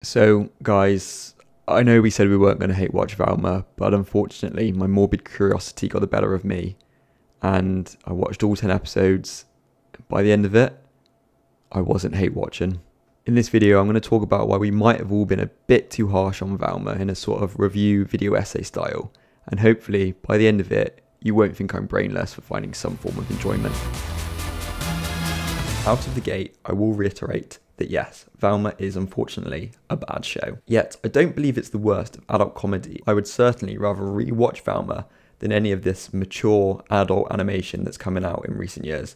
So, guys, I know we said we weren't going to hate watch Velma, but unfortunately, my morbid curiosity got the better of me, and I watched all 10 episodes. By the end of it, I wasn't hate watching. In this video, I'm going to talk about why we might have all been a bit too harsh on Velma in a sort of review video essay style, and hopefully, by the end of it, you won't think I'm brainless for finding some form of enjoyment. Out of the gate, I will reiterate that yes, Velma is unfortunately a bad show. Yet, I don't believe it's the worst of adult comedy. I would certainly rather re-watch Velma than any of this mature adult animation that's coming out in recent years,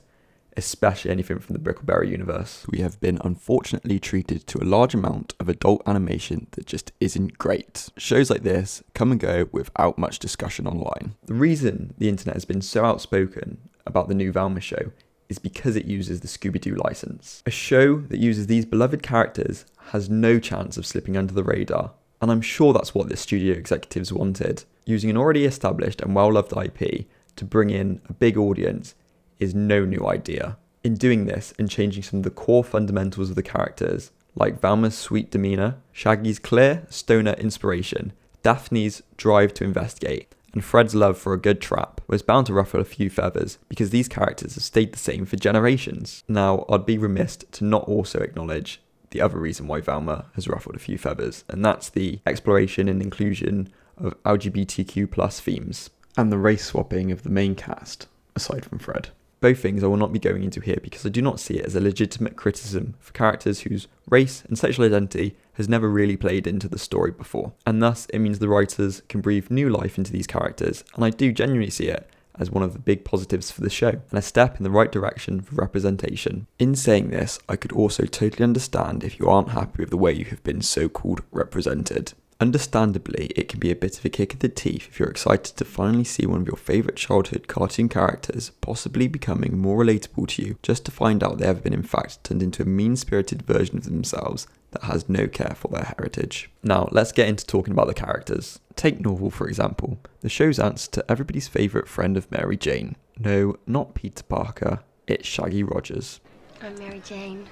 especially anything from the Brickleberry universe. We have been unfortunately treated to a large amount of adult animation that just isn't great. Shows like this come and go without much discussion online. The reason the internet has been so outspoken about the new Velma show is because it uses the Scooby-doo license. A show that uses these beloved characters has no chance of slipping under the radar, and I'm sure that's what the studio executives wanted. Using an already established and well-loved IP to bring in a big audience is no new idea. In doing this and changing some of the core fundamentals of the characters, like Velma's sweet demeanour, Shaggy's clear stoner inspiration, Daphne's drive to investigate, and Fred's love for a good trap, was bound to ruffle a few feathers because these characters have stayed the same for generations. Now, I'd be remiss to not also acknowledge the other reason why Velma has ruffled a few feathers, and that's the exploration and inclusion of LGBTQ+ themes, and the race swapping of the main cast, aside from Fred. Both things I will not be going into here because I do not see it as a legitimate criticism for characters whose race and sexual identity has never really played into the story before. And thus, it means the writers can breathe new life into these characters, and I do genuinely see it as one of the big positives for the show, and a step in the right direction for representation. In saying this, I could also totally understand if you aren't happy with the way you have been so-called represented. Understandably, it can be a bit of a kick in the teeth if you're excited to finally see one of your favourite childhood cartoon characters possibly becoming more relatable to you, just to find out they have been in fact turned into a mean-spirited version of themselves that has no care for their heritage. Now, let's get into talking about the characters. Take Norval, for example, the show's answer to everybody's favourite friend of Mary Jane. No, not Peter Parker, it's Shaggy Rogers. I'm Mary Jane.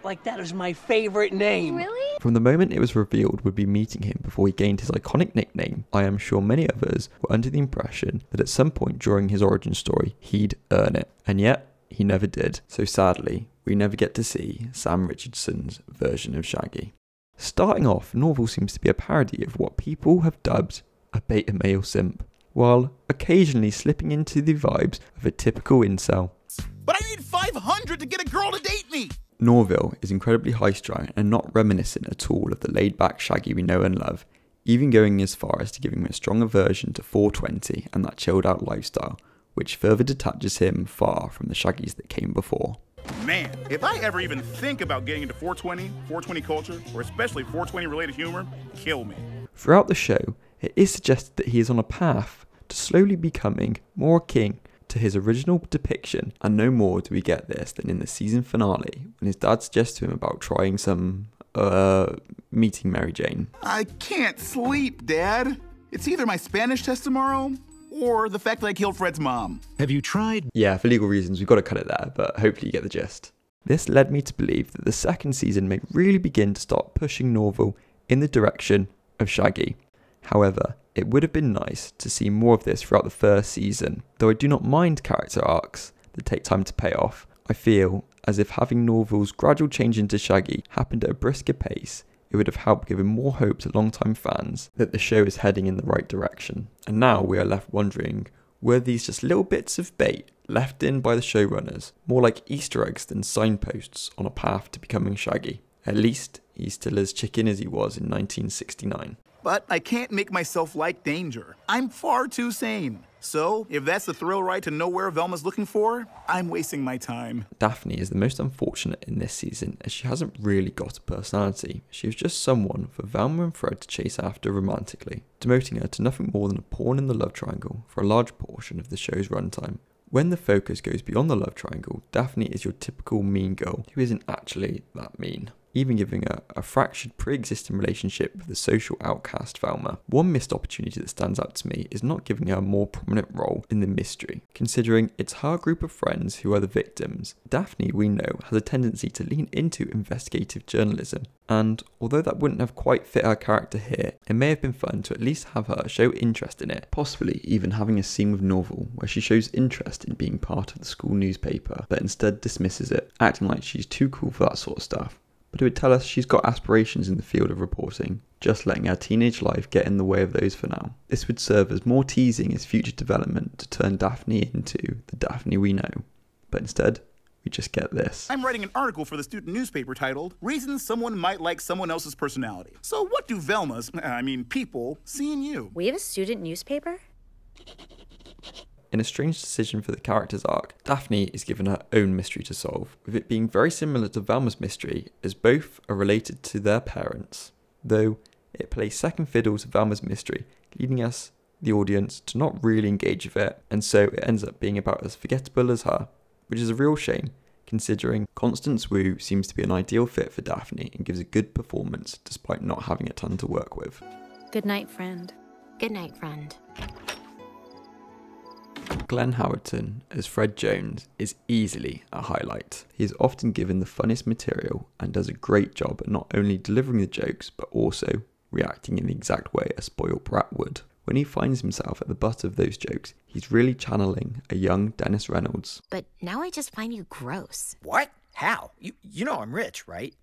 Like, that is my favorite name. Really? From the moment it was revealed we'd be meeting him before he gained his iconic nickname, I am sure many of us were under the impression that at some point during his origin story, he'd earn it. And yet, he never did. So sadly, we never get to see Sam Richardson's version of Shaggy. Starting off, Norval seems to be a parody of what people have dubbed a beta male simp, while occasionally slipping into the vibes of a typical incel. But I need 500 to get a girl to date me! Norville is incredibly high-strung and not reminiscent at all of the laid-back Shaggy we know and love, even going as far as to give him a strong aversion to 420 and that chilled-out lifestyle, which further detaches him far from the Shaggies that came before. Man, if I ever even think about getting into 420 culture, or especially 420 related humor, kill me. Throughout the show, it is suggested that he is on a path to slowly becoming more akin to his original depiction, and no more do we get this than in the season finale when his dad suggests to him about trying some, meeting Mary Jane. I can't sleep, Dad. It's either my Spanish test tomorrow, or the fact that I killed Fred's mom. Have you tried? Yeah, for legal reasons we've got to cut it there, but hopefully you get the gist. This led me to believe that the second season may really begin to start pushing Norval in the direction of Shaggy. However, it would have been nice to see more of this throughout the first season. Though I do not mind character arcs that take time to pay off, I feel as if having Norval's gradual change into Shaggy happened at a brisker pace, it would have helped give more hope to long-time fans that the show is heading in the right direction. And now we are left wondering, were these just little bits of bait left in by the showrunners, more like Easter eggs than signposts on a path to becoming Shaggy? At least he's still as chicken as he was in 1969. But I can't make myself like danger. I'm far too sane. So, if that's the thrill ride to know where Velma's looking for, I'm wasting my time. Daphne is the most unfortunate in this season as she hasn't really got a personality. She is just someone for Velma and Fred to chase after romantically, demoting her to nothing more than a pawn in the love triangle for a large portion of the show's runtime. When the focus goes beyond the love triangle, Daphne is your typical mean girl who isn't actually that mean. even giving her a fractured pre-existing relationship with the social outcast Velma. One missed opportunity that stands out to me is not giving her a more prominent role in the mystery, considering it's her group of friends who are the victims. Daphne, we know, has a tendency to lean into investigative journalism, and although that wouldn't have quite fit her character here, it may have been fun to at least have her show interest in it, possibly even having a scene with Norval where she shows interest in being part of the school newspaper, but instead dismisses it, acting like she's too cool for that sort of stuff. But it would tell us she's got aspirations in the field of reporting, just letting her teenage life get in the way of those for now. This would serve as more teasing as future development to turn Daphne into the Daphne we know. But instead, we just get this. I'm writing an article for the student newspaper titled, Reasons Someone Might Like Someone Else's Personality. So what do people, see in you? We have a student newspaper? In a strange decision for the character's arc, Daphne is given her own mystery to solve, with it being very similar to Velma's mystery as both are related to their parents, though it plays second fiddle to Velma's mystery, leading us, the audience, to not really engage with it, and so it ends up being about as forgettable as her, which is a real shame, considering Constance Wu seems to be an ideal fit for Daphne and gives a good performance despite not having a ton to work with. Good night, friend. Good night, friend. Glenn Howerton as Fred Jones is easily a highlight. He is often given the funnest material and does a great job at not only delivering the jokes but also reacting in the exact way a spoiled brat would. When he finds himself at the butt of those jokes, he's really channeling a young Dennis Reynolds. But now I just find you gross. What? How? You know I'm rich, right?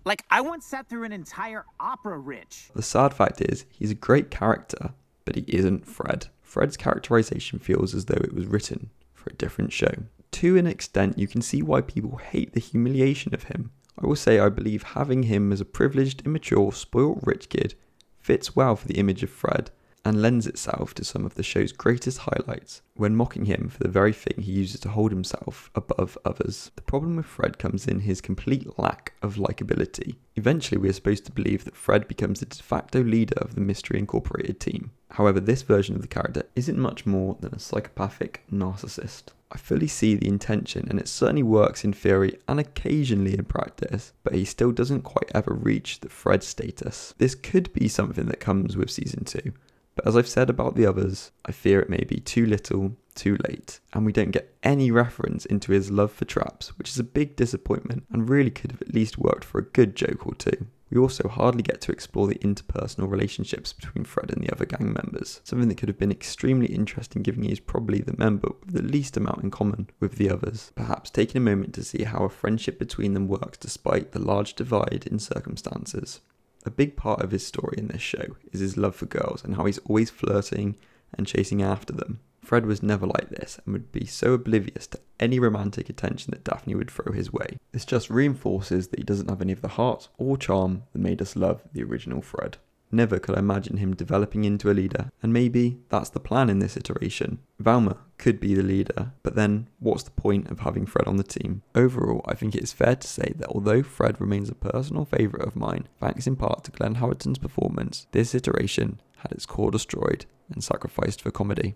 Like, I once sat through an entire opera rich. The sad fact is, he's a great character, but he isn't Fred. Fred's characterization feels as though it was written for a different show. To an extent, you can see why people hate the humiliation of him. I will say I believe having him as a privileged, immature, spoiled rich kid fits well for the image of Fred, and lends itself to some of the show's greatest highlights when mocking him for the very thing he uses to hold himself above others. The problem with Fred comes in his complete lack of likability. Eventually we are supposed to believe that Fred becomes the de facto leader of the Mystery Incorporated team. However, this version of the character isn't much more than a psychopathic narcissist. I fully see the intention, and it certainly works in theory and occasionally in practice, but he still doesn't quite ever reach the Fred status. This could be something that comes with season 2. But as I've said about the others, I fear it may be too little, too late, and we don't get any reference into his love for traps, which is a big disappointment and really could have at least worked for a good joke or two. We also hardly get to explore the interpersonal relationships between Fred and the other gang members, something that could have been extremely interesting given he is probably the member with the least amount in common with the others. Perhaps taking a moment to see how a friendship between them works despite the large divide in circumstances. A big part of his story in this show is his love for girls and how he's always flirting and chasing after them. Fred was never like this and would be so oblivious to any romantic attention that Daphne would throw his way. This just reinforces that he doesn't have any of the heart or charm that made us love the original Fred. Never could I imagine him developing into a leader, and maybe that's the plan in this iteration. Velma could be the leader, but then what's the point of having Fred on the team? Overall, I think it is fair to say that although Fred remains a personal favourite of mine, thanks in part to Glenn Howerton's performance, this iteration had its core destroyed and sacrificed for comedy.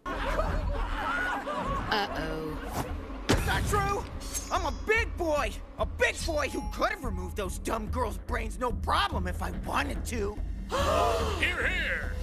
Uh-oh. Is that true? I'm a big boy! A big boy who could have removed those dumb girls' brains no problem if I wanted to. Hear, hear!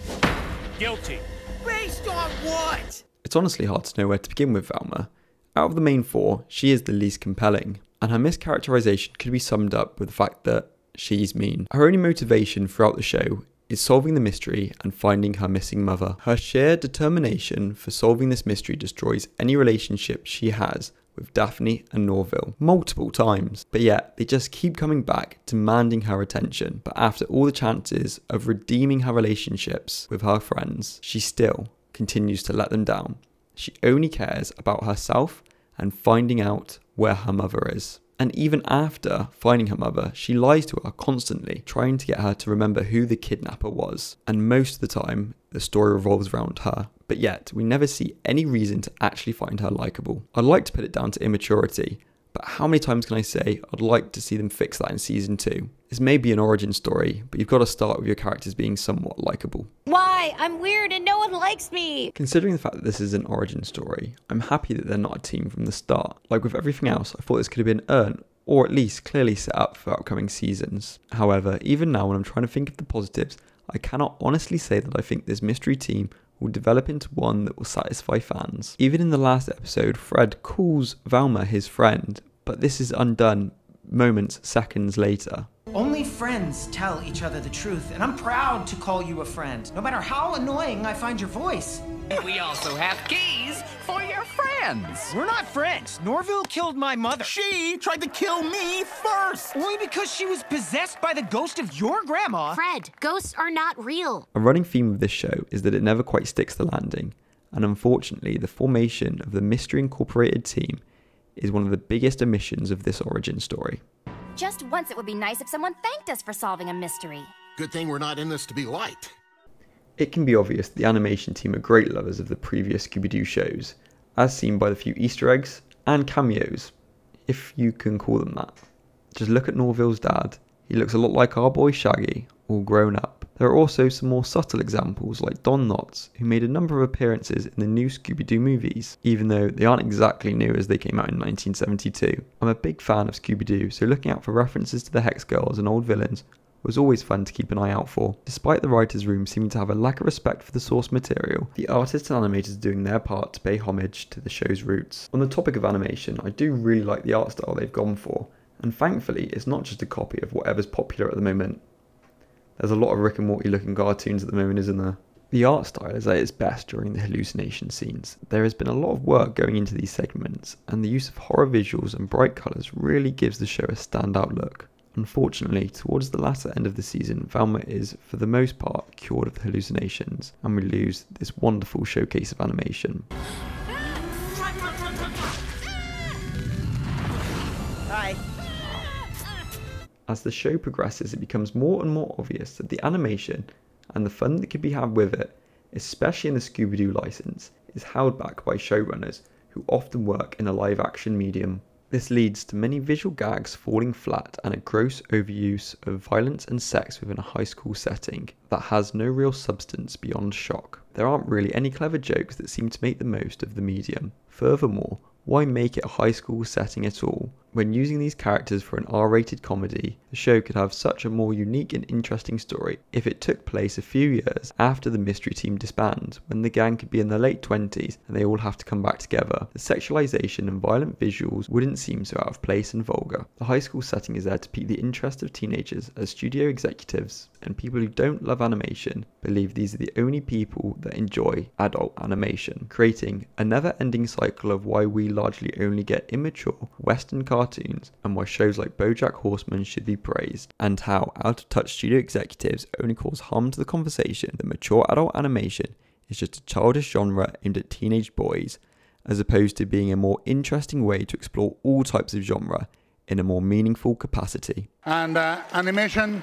Guilty. Based on what? It's honestly hard to know where to begin with Velma. Out of the main four, she is the least compelling, and her mischaracterization could be summed up with the fact that she's mean. Her only motivation throughout the show is solving the mystery and finding her missing mother. Her sheer determination for solving this mystery destroys any relationship she has with Daphne and Norville multiple times, but yet they just keep coming back demanding her attention. But after all the chances of redeeming her relationships with her friends, she still continues to let them down. She only cares about herself and finding out where her mother is. And even after finding her mother, she lies to her constantly, trying to get her to remember who the kidnapper was. And most of the time, the story revolves around her. But yet, we never see any reason to actually find her likeable. I'd like to put it down to immaturity, but how many times can I say I'd like to see them fix that in season 2? This may be an origin story, but you've got to start with your characters being somewhat likeable. Why? I'm weird and no one likes me. Considering the fact that this is an origin story, I'm happy that they're not a team from the start. Like with everything else, I thought this could have been earned or at least clearly set up for upcoming seasons. However, even now when I'm trying to think of the positives, I cannot honestly say that I think this mystery team will develop into one that will satisfy fans. Even in the last episode, Fred calls Velma his friend, but this is undone moments, seconds later. Only friends tell each other the truth, and I'm proud to call you a friend, no matter how annoying I find your voice. We also have keys for your friends. We're not friends. Norville killed my mother. She tried to kill me first! Only because she was possessed by the ghost of your grandma. Fred, ghosts are not real. A running theme of this show is that it never quite sticks the landing, and unfortunately the formation of the Mystery Incorporated team is one of the biggest omissions of this origin story. Just once it would be nice if someone thanked us for solving a mystery. Good thing we're not in this to be liked. It can be obvious that the animation team are great lovers of the previous Scooby-Doo shows, as seen by the few Easter eggs and cameos, if you can call them that. Just look at Norville's dad. He looks a lot like our boy Shaggy, all grown up. There are also some more subtle examples like Don Knotts, who made a number of appearances in the new Scooby-Doo movies, even though they aren't exactly new as they came out in 1972. I'm a big fan of Scooby-Doo, so looking out for references to the Hex Girls and old villains was always fun to keep an eye out for. Despite the writer's room seeming to have a lack of respect for the source material, the artists and animators are doing their part to pay homage to the show's roots. On the topic of animation, I do really like the art style they've gone for, and thankfully it's not just a copy of whatever's popular at the moment. There's a lot of Rick and Morty looking cartoons at the moment, isn't there? The art style is at its best during the hallucination scenes. There has been a lot of work going into these segments, and the use of horror visuals and bright colours really gives the show a standout look. Unfortunately, towards the latter end of the season, Velma is, for the most part, cured of the hallucinations, and we lose this wonderful showcase of animation. Hi. As the show progresses, it becomes more and more obvious that the animation and the fun that could be had with it, especially in the Scooby-Doo license, is held back by showrunners who often work in a live-action medium. This leads to many visual gags falling flat and a gross overuse of violence and sex within a high school setting that has no real substance beyond shock. There aren't really any clever jokes that seem to make the most of the medium. Furthermore, why make it a high school setting at all? When using these characters for an R-rated comedy, the show could have such a more unique and interesting story if it took place a few years after the mystery team disbands, when the gang could be in their late 20s and they all have to come back together. The sexualization and violent visuals wouldn't seem so out of place and vulgar. The high school setting is there to pique the interest of teenagers, as studio executives and people who don't love animation believe these are the only people that enjoy adult animation, creating a never-ending cycle of why we largely only get immature Western cartoons, and why shows like BoJack Horseman should be praised, and how out-of-touch studio executives only cause harm to the conversation that mature adult animation is just a childish genre aimed at teenage boys, as opposed to being a more interesting way to explore all types of genre in a more meaningful capacity. And animation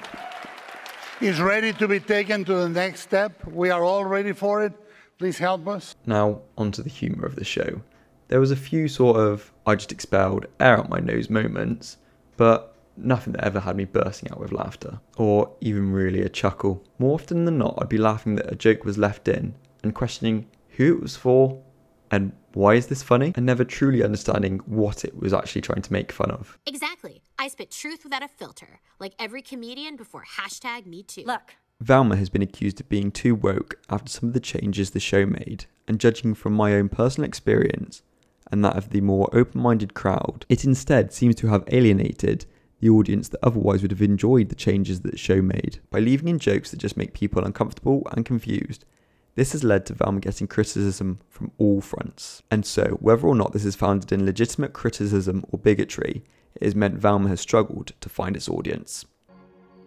is ready to be taken to the next step. We are all ready for it. Please help us. Now, onto the humour of the show. There was a few sort of I just expelled air out my nose moments, but nothing that ever had me bursting out with laughter, or even really a chuckle. More often than not, I'd be laughing that a joke was left in, and questioning who it was for, and why is this funny, and never truly understanding what it was actually trying to make fun of. Exactly. I spit truth without a filter, like every comedian before #MeToo. Look. Velma has been accused of being too woke after some of the changes the show made, and judging from my own personal experience, and that of the more open-minded crowd, it instead seems to have alienated the audience that otherwise would have enjoyed the changes that the show made. By leaving in jokes that just make people uncomfortable and confused, this has led to Velma getting criticism from all fronts. And so, whether or not this is founded in legitimate criticism or bigotry, it has meant Velma has struggled to find its audience.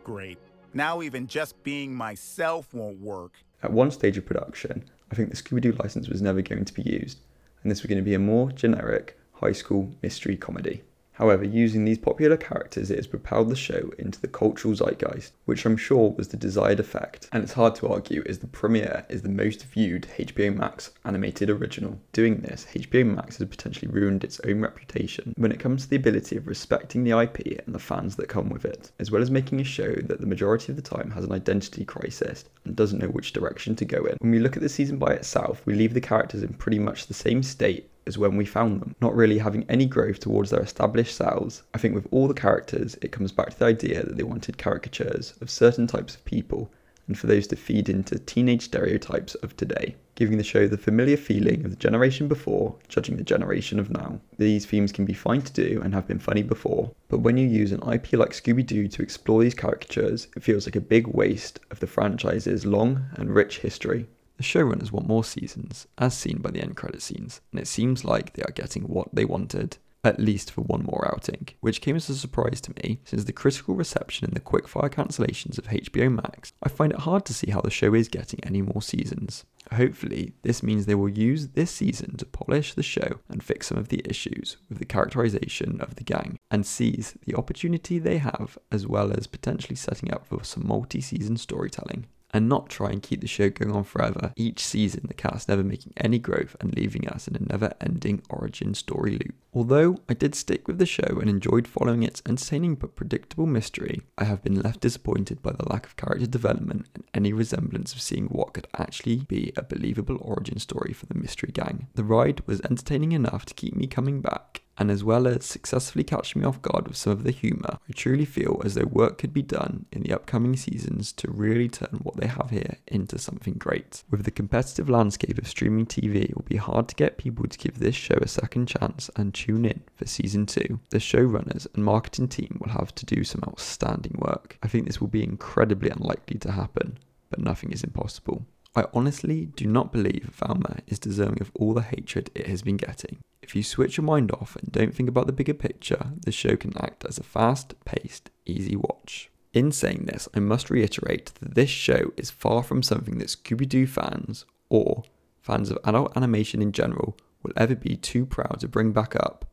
Great. Now even just being myself won't work. At one stage of production, I think the Scooby-Doo license was never going to be used, and this was going to be a more generic high school mystery comedy. However, using these popular characters, it has propelled the show into the cultural zeitgeist, which I'm sure was the desired effect, and it's hard to argue as the premiere is the most viewed HBO Max animated original. Doing this, HBO Max has potentially ruined its own reputation when it comes to the ability of respecting the IP and the fans that come with it, as well as making a show that the majority of the time has an identity crisis and doesn't know which direction to go in. When we look at the season by itself, we leave the characters in pretty much the same state as when we found them, not really having any growth towards their established selves. I think with all the characters, it comes back to the idea that they wanted caricatures of certain types of people, and for those to feed into teenage stereotypes of today, giving the show the familiar feeling of the generation before, judging the generation of now. These themes can be fine to do and have been funny before, but when you use an IP like Scooby-Doo to explore these caricatures, it feels like a big waste of the franchise's long and rich history. The showrunners want more seasons, as seen by the end credit scenes, and it seems like they are getting what they wanted, at least for one more outing, which came as a surprise to me since the critical reception and the quickfire cancellations of HBO Max. I find it hard to see how the show is getting any more seasons. Hopefully, this means they will use this season to polish the show and fix some of the issues with the characterization of the gang, and seize the opportunity they have, as well as potentially setting up for some multi-season storytelling, and not try and keep the show going on forever, each season the cast never making any growth and leaving us in a never-ending origin story loop. Although I did stick with the show and enjoyed following its entertaining but predictable mystery, I have been left disappointed by the lack of character development and any resemblance of seeing what could actually be a believable origin story for the mystery gang. The ride was entertaining enough to keep me coming back, and as well as successfully catching me off guard with some of the humour, I truly feel as though work could be done in the upcoming seasons to really turn what they have here into something great. With the competitive landscape of streaming TV, it will be hard to get people to give this show a second chance and tune in for season 2. The showrunners and marketing team will have to do some outstanding work. I think this will be incredibly unlikely to happen, but nothing is impossible. I honestly do not believe Velma is deserving of all the hatred it has been getting. If you switch your mind off and don't think about the bigger picture, the show can act as a fast-paced, easy watch. In saying this, I must reiterate that this show is far from something that Scooby-Doo fans, or fans of adult animation in general, will ever be too proud to bring back up,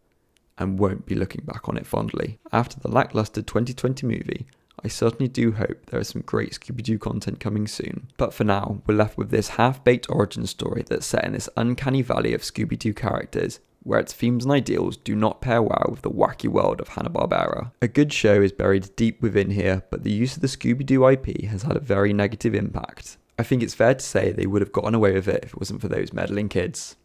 and won't be looking back on it fondly. After the lackluster 2020 movie, I certainly do hope there is some great Scooby-Doo content coming soon. But for now, we're left with this half-baked origin story that's set in this uncanny valley of Scooby-Doo characters, where its themes and ideals do not pair well with the wacky world of Hanna-Barbera. A good show is buried deep within here, but the use of the Scooby-Doo IP has had a very negative impact. I think it's fair to say they would have gotten away with it if it wasn't for those meddling kids.